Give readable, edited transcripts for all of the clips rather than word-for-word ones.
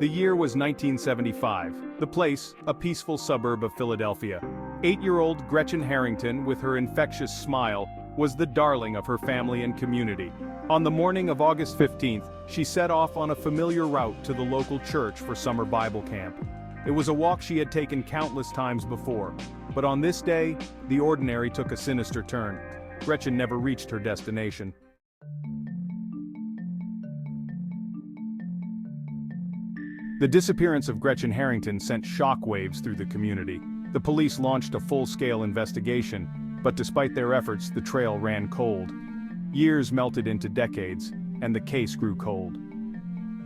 The year was 1975. The place, a peaceful suburb of Philadelphia. 8-year-old Gretchen Harrington, with her infectious smile, was the darling of her family and community. On the morning of August 15th, she set off on a familiar route to the local church for summer Bible camp. It was a walk she had taken countless times before, but on this day, the ordinary took a sinister turn. Gretchen never reached her destination. The disappearance of Gretchen Harrington sent shockwaves through the community. The police launched a full-scale investigation, but despite their efforts, the trail ran cold. Years melted into decades, and the case grew cold.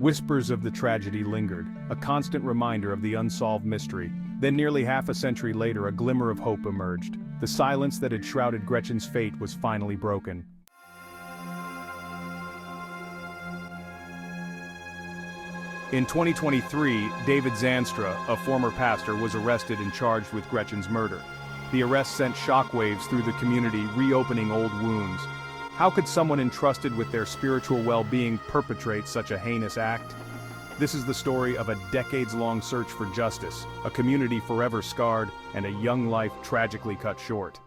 Whispers of the tragedy lingered, a constant reminder of the unsolved mystery. Then nearly half a century later, a glimmer of hope emerged. The silence that had shrouded Gretchen's fate was finally broken. In 2023, David Zanstra, a former pastor, was arrested and charged with Gretchen's murder. The arrest sent shockwaves through the community, reopening old wounds. How could someone entrusted with their spiritual well-being perpetrate such a heinous act? This is the story of a decades-long search for justice, a community forever scarred, and a young life tragically cut short.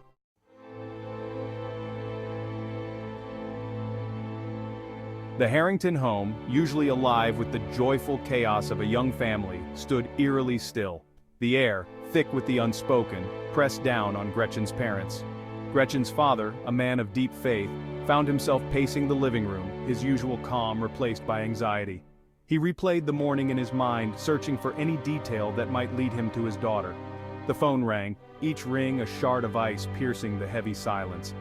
The Harrington home, usually alive with the joyful chaos of a young family, stood eerily still. The air, thick with the unspoken, pressed down on Gretchen's parents. Gretchen's father, a man of deep faith, found himself pacing the living room, his usual calm replaced by anxiety. He replayed the morning in his mind, searching for any detail that might lead him to his daughter. The phone rang, each ring a shard of ice piercing the heavy silence.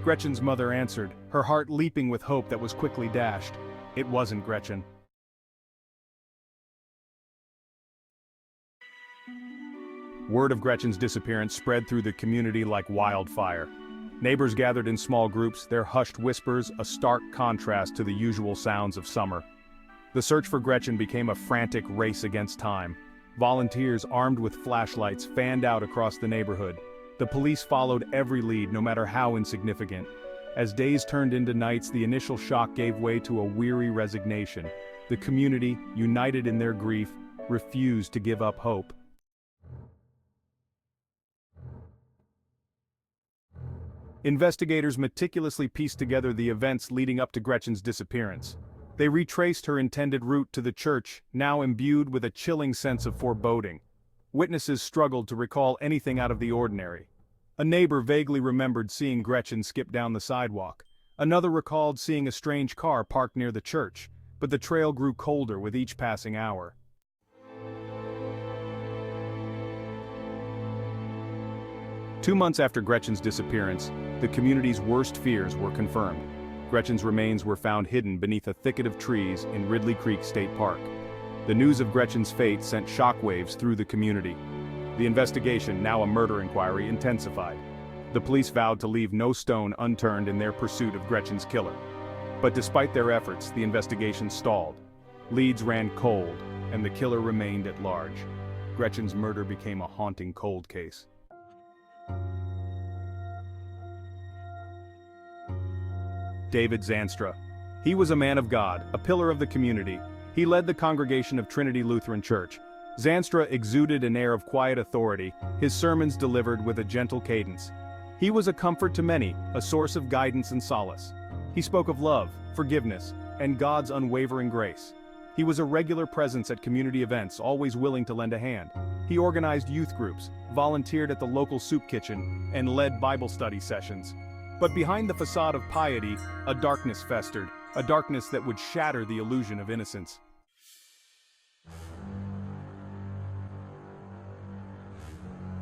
Gretchen's mother answered, her heart leaping with hope that was quickly dashed. It wasn't Gretchen. Word of Gretchen's disappearance spread through the community like wildfire. Neighbors gathered in small groups, their hushed whispers a stark contrast to the usual sounds of summer. The search for Gretchen became a frantic race against time. Volunteers armed with flashlights fanned out across the neighborhood. The police followed every lead, no matter how insignificant. As days turned into nights, the initial shock gave way to a weary resignation. The community, united in their grief, refused to give up hope. Investigators meticulously pieced together the events leading up to Gretchen's disappearance. They retraced her intended route to the church, now imbued with a chilling sense of foreboding. Witnesses struggled to recall anything out of the ordinary. A neighbor vaguely remembered seeing Gretchen skip down the sidewalk. Another recalled seeing a strange car parked near the church, but the trail grew colder with each passing hour. Two months after Gretchen's disappearance, the community's worst fears were confirmed. Gretchen's remains were found hidden beneath a thicket of trees in Ridley Creek State Park. The news of Gretchen's fate sent shockwaves through the community. The investigation, now a murder inquiry, intensified. The police vowed to leave no stone unturned in their pursuit of Gretchen's killer. But despite their efforts, the investigation stalled. Leads ran cold, and the killer remained at large. Gretchen's murder became a haunting cold case. David Zanstra. He was a man of God, a pillar of the community. He led the congregation of Trinity Lutheran Church. Zanstra exuded an air of quiet authority, his sermons delivered with a gentle cadence. He was a comfort to many, a source of guidance and solace. He spoke of love, forgiveness, and God's unwavering grace. He was a regular presence at community events, always willing to lend a hand. He organized youth groups, volunteered at the local soup kitchen, and led Bible study sessions. But behind the facade of piety, a darkness festered, a darkness that would shatter the illusion of innocence.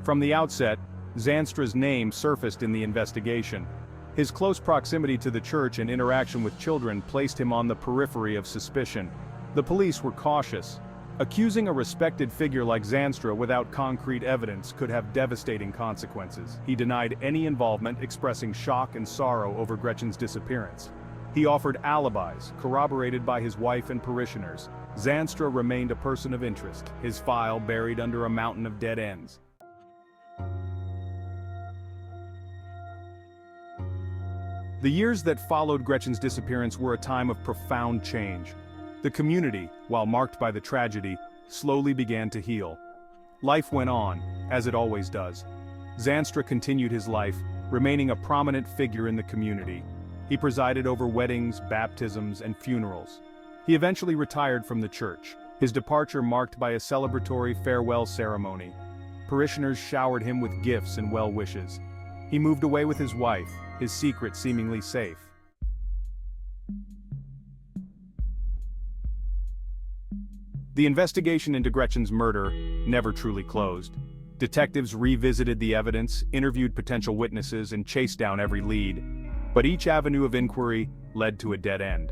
From the outset, Zanstra's name surfaced in the investigation. His close proximity to the church and interaction with children placed him on the periphery of suspicion. The police were cautious. Accusing a respected figure like Zanstra without concrete evidence could have devastating consequences. He denied any involvement, expressing shock and sorrow over Gretchen's disappearance. He offered alibis, corroborated by his wife and parishioners. Zanstra remained a person of interest, his file buried under a mountain of dead ends. The years that followed Gretchen's disappearance were a time of profound change. The community, while marked by the tragedy, slowly began to heal. Life went on, as it always does. Zanstra continued his life, remaining a prominent figure in the community. He presided over weddings, baptisms, and funerals. He eventually retired from the church, his departure marked by a celebratory farewell ceremony. Parishioners showered him with gifts and well wishes. He moved away with his wife, his secret seemingly safe. The investigation into Gretchen's murder never truly closed. Detectives revisited the evidence, interviewed potential witnesses, and chased down every lead. But each avenue of inquiry led to a dead end.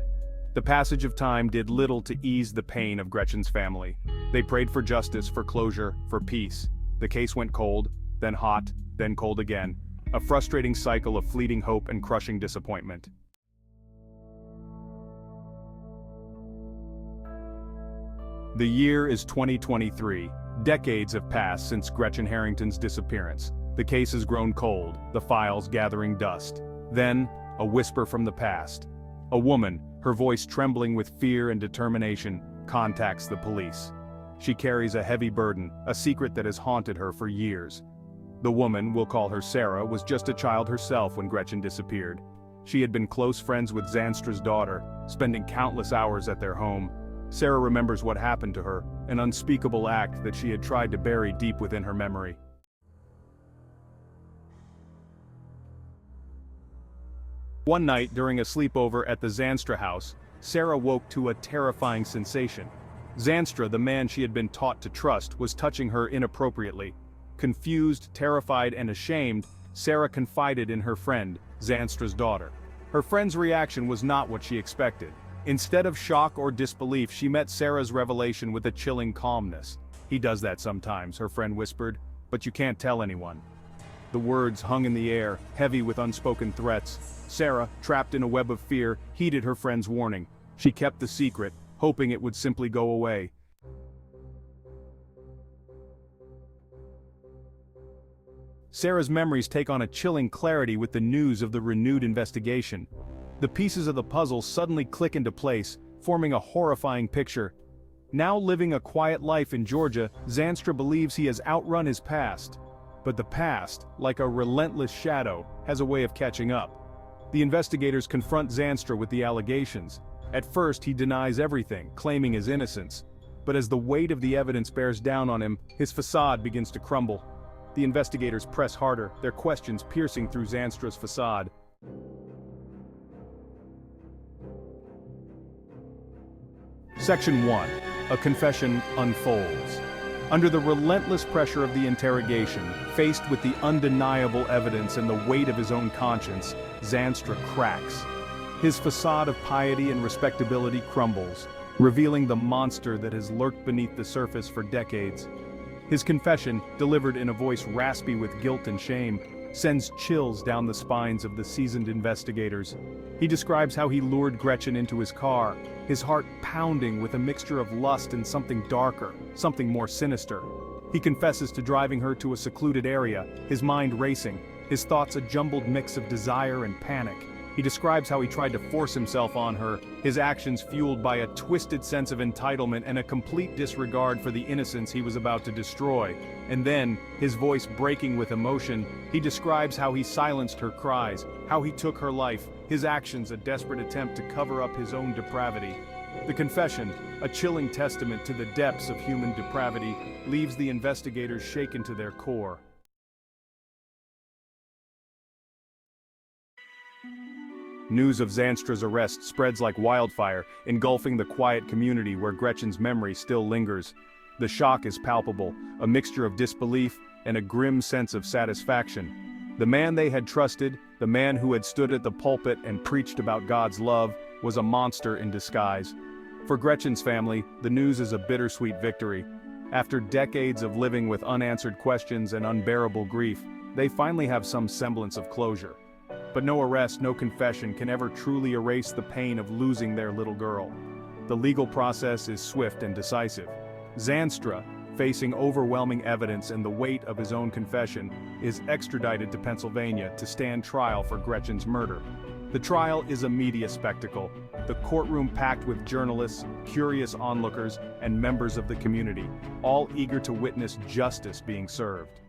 The passage of time did little to ease the pain of Gretchen's family. They prayed for justice, for closure, for peace. The case went cold, then hot, then cold again. A frustrating cycle of fleeting hope and crushing disappointment. The year is 2023. Decades have passed since Gretchen Harrington's disappearance. The case has grown cold, the files gathering dust. Then, a whisper from the past. A woman, her voice trembling with fear and determination, contacts the police. She carries a heavy burden, a secret that has haunted her for years. The woman, we'll call her Sarah, was just a child herself when Gretchen disappeared. She had been close friends with Zanstra's daughter, spending countless hours at their home. Sarah remembers what happened to her, an unspeakable act that she had tried to bury deep within her memory. One night during a sleepover at the Zanstra house, Sarah woke to a terrifying sensation. Zanstra, the man she had been taught to trust, was touching her inappropriately. Confused, terrified, and ashamed, Sarah confided in her friend, Zanstra's daughter. Her friend's reaction was not what she expected. Instead of shock or disbelief, she met Sarah's revelation with a chilling calmness. "He does that sometimes," her friend whispered, "but you can't tell anyone." The words hung in the air, heavy with unspoken threats. Sarah, trapped in a web of fear, heeded her friend's warning. She kept the secret, hoping it would simply go away. Sarah's memories take on a chilling clarity with the news of the renewed investigation. The pieces of the puzzle suddenly click into place, forming a horrifying picture. Now living a quiet life in Georgia, Zanstra believes he has outrun his past. But the past, like a relentless shadow, has a way of catching up. The investigators confront Zanstra with the allegations. At first he denies everything, claiming his innocence. But as the weight of the evidence bears down on him, his facade begins to crumble. The investigators press harder, their questions piercing through Zanstra's facade. Section 1. A confession unfolds. Under the relentless pressure of the interrogation, faced with the undeniable evidence and the weight of his own conscience, Zanstra cracks. His facade of piety and respectability crumbles, revealing the monster that has lurked beneath the surface for decades. His confession, delivered in a voice raspy with guilt and shame, sends chills down the spines of the seasoned investigators. He describes how he lured Gretchen into his car, his heart pounding with a mixture of lust and something darker, something more sinister. He confesses to driving her to a secluded area, his mind racing, his thoughts a jumbled mix of desire and panic. He describes how he tried to force himself on her, his actions fueled by a twisted sense of entitlement and a complete disregard for the innocence he was about to destroy. And then, his voice breaking with emotion, he describes how he silenced her cries, how he took her life, his actions a desperate attempt to cover up his own depravity. The confession, a chilling testament to the depths of human depravity, leaves the investigators shaken to their core. News of Zanstra's arrest spreads like wildfire, engulfing the quiet community where Gretchen's memory still lingers. The shock is palpable, a mixture of disbelief and a grim sense of satisfaction. The man they had trusted, the man who had stood at the pulpit and preached about God's love, was a monster in disguise. For Gretchen's family, the news is a bittersweet victory. After decades of living with unanswered questions and unbearable grief, they finally have some semblance of closure. But no arrest, no confession can ever truly erase the pain of losing their little girl. The legal process is swift and decisive. Zanstra, facing overwhelming evidence and the weight of his own confession, is extradited to Pennsylvania to stand trial for Gretchen's murder. The trial is a media spectacle, the courtroom packed with journalists, curious onlookers, and members of the community, all eager to witness justice being served.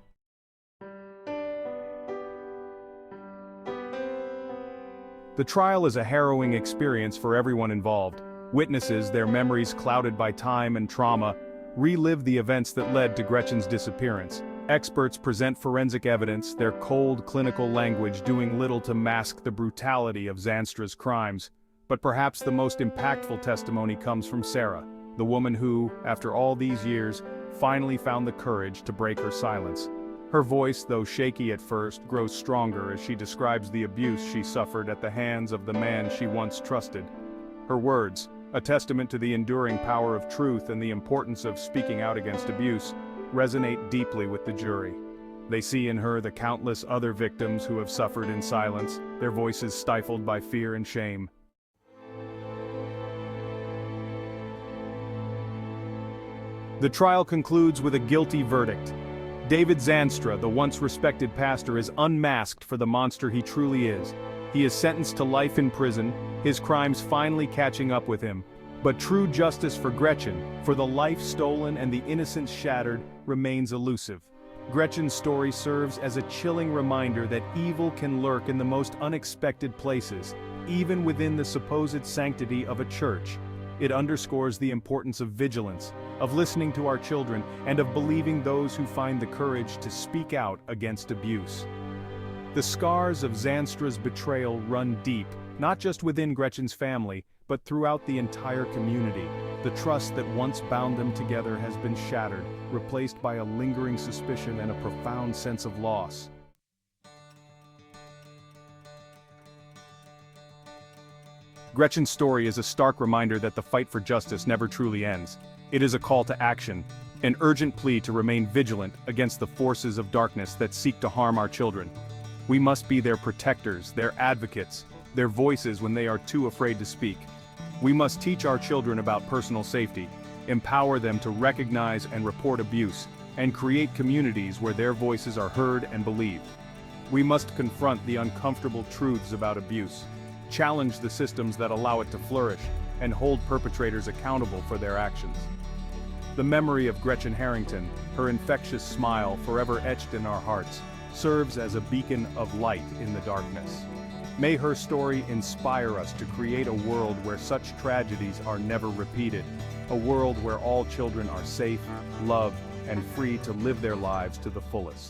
The trial is a harrowing experience for everyone involved. Witnesses, their memories clouded by time and trauma, relive the events that led to Gretchen's disappearance. Experts present forensic evidence, their cold clinical language doing little to mask the brutality of Zandstra's crimes. But perhaps the most impactful testimony comes from Sarah, the woman who, after all these years, finally found the courage to break her silence. Her voice, though shaky at first, grows stronger as she describes the abuse she suffered at the hands of the man she once trusted. Her words, a testament to the enduring power of truth and the importance of speaking out against abuse, resonate deeply with the jury. They see in her the countless other victims who have suffered in silence, their voices stifled by fear and shame. The trial concludes with a guilty verdict. David Zandstra, the once respected pastor, is unmasked for the monster he truly is. He is sentenced to life in prison, his crimes finally catching up with him. But true justice for Gretchen, for the life stolen and the innocence shattered, remains elusive. Gretchen's story serves as a chilling reminder that evil can lurk in the most unexpected places, even within the supposed sanctity of a church. It underscores the importance of vigilance, of listening to our children, and of believing those who find the courage to speak out against abuse. The scars of Zandstra's betrayal run deep, not just within Gretchen's family, but throughout the entire community. The trust that once bound them together has been shattered, replaced by a lingering suspicion and a profound sense of loss. Gretchen's story is a stark reminder that the fight for justice never truly ends. It is a call to action, an urgent plea to remain vigilant against the forces of darkness that seek to harm our children. We must be their protectors, their advocates, their voices when they are too afraid to speak. We must teach our children about personal safety, empower them to recognize and report abuse, and create communities where their voices are heard and believed. We must confront the uncomfortable truths about abuse, challenge the systems that allow it to flourish, and hold perpetrators accountable for their actions. The memory of Gretchen Harrington, her infectious smile forever etched in our hearts, serves as a beacon of light in the darkness. May her story inspire us to create a world where such tragedies are never repeated, a world where all children are safe, loved, and free to live their lives to the fullest.